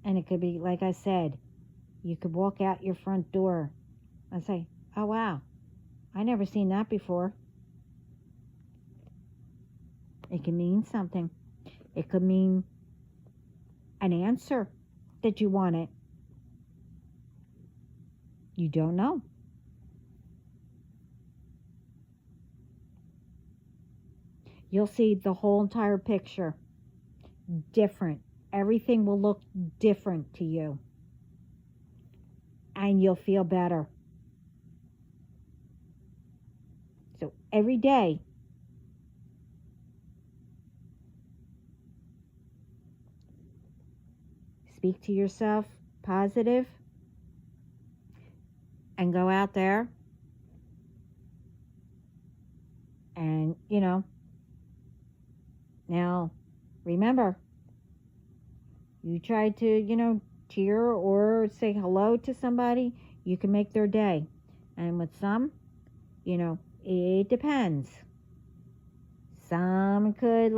And it could be, like I said, you could walk out your front door and say, oh wow, I never seen that before. It can mean something. It could mean an answer that you wanted. You don't know. You'll see the whole entire picture different. Everything will look different to you. And you'll feel better. So every day, speak to yourself positive and go out there and, now remember, you try to, cheer or say hello to somebody, you can make their day. And with some, it depends. Some could,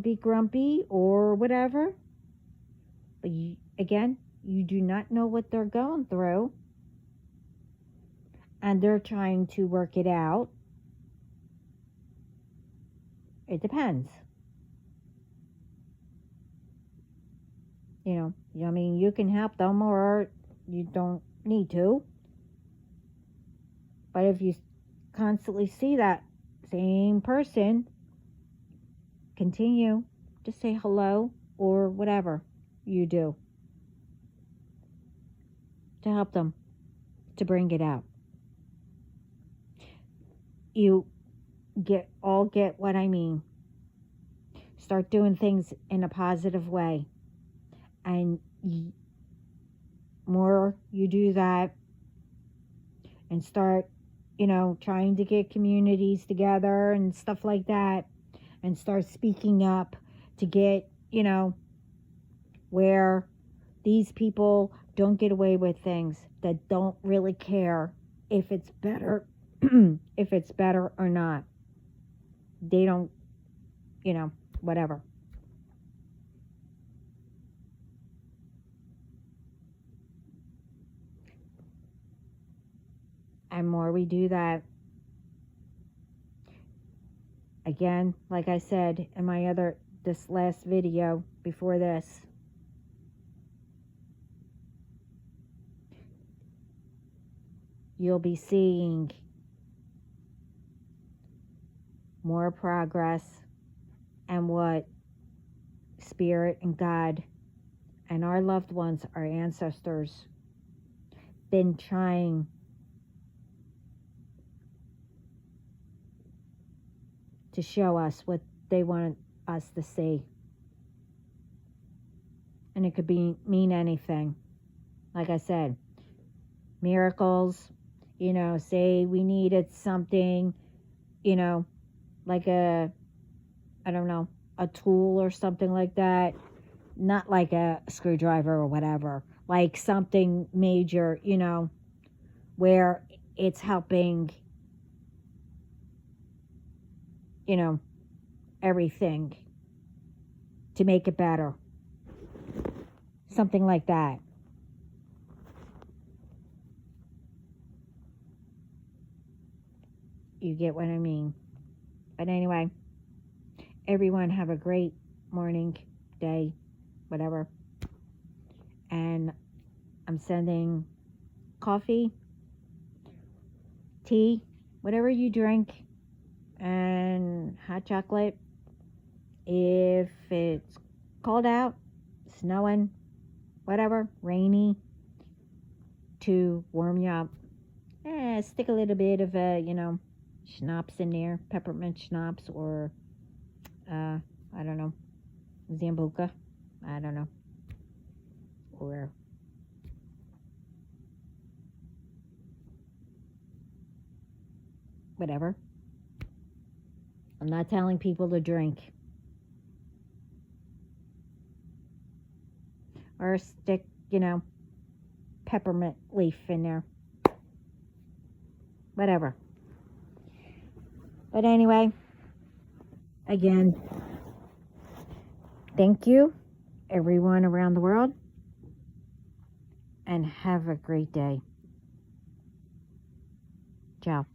be grumpy or whatever. But again, you do not know what they're going through. And they're trying to work it out. It depends. You can help them or you don't need to. But if you constantly see that same person, continue to say hello or whatever you do to help them to bring it out. You get what I mean. Start doing things in a positive way. And more you do that and start, trying to get communities together and stuff like that and start speaking up to get, where these people don't get away with things, that don't really care if it's better, if it's better or not. They don't, whatever. And more we do that, again, like I said in this last video before this, you'll be seeing more progress and what Spirit and God and our loved ones, our ancestors, been trying to show us, what they wanted us to see. And it could mean anything. Like I said, miracles. You know, say we needed something, you know, like I don't know, a tool or something like that. Not like a screwdriver or whatever. Like something major, you know, where it's helping, you know, everything to make it better. Something like that. You get what I mean. But anyway, everyone have a great morning, day, whatever. And I'm sending coffee, tea, whatever you drink, and hot chocolate. If it's cold out, snowing, whatever, rainy, to warm you up. Stick a little bit of you know, schnapps in there, peppermint schnapps, or I don't know, Zambuca, I don't know, or whatever. I'm not telling people to drink. Or stick, you know, peppermint leaf in there. Whatever. But anyway, again, thank you, everyone around the world, and have a great day. Ciao.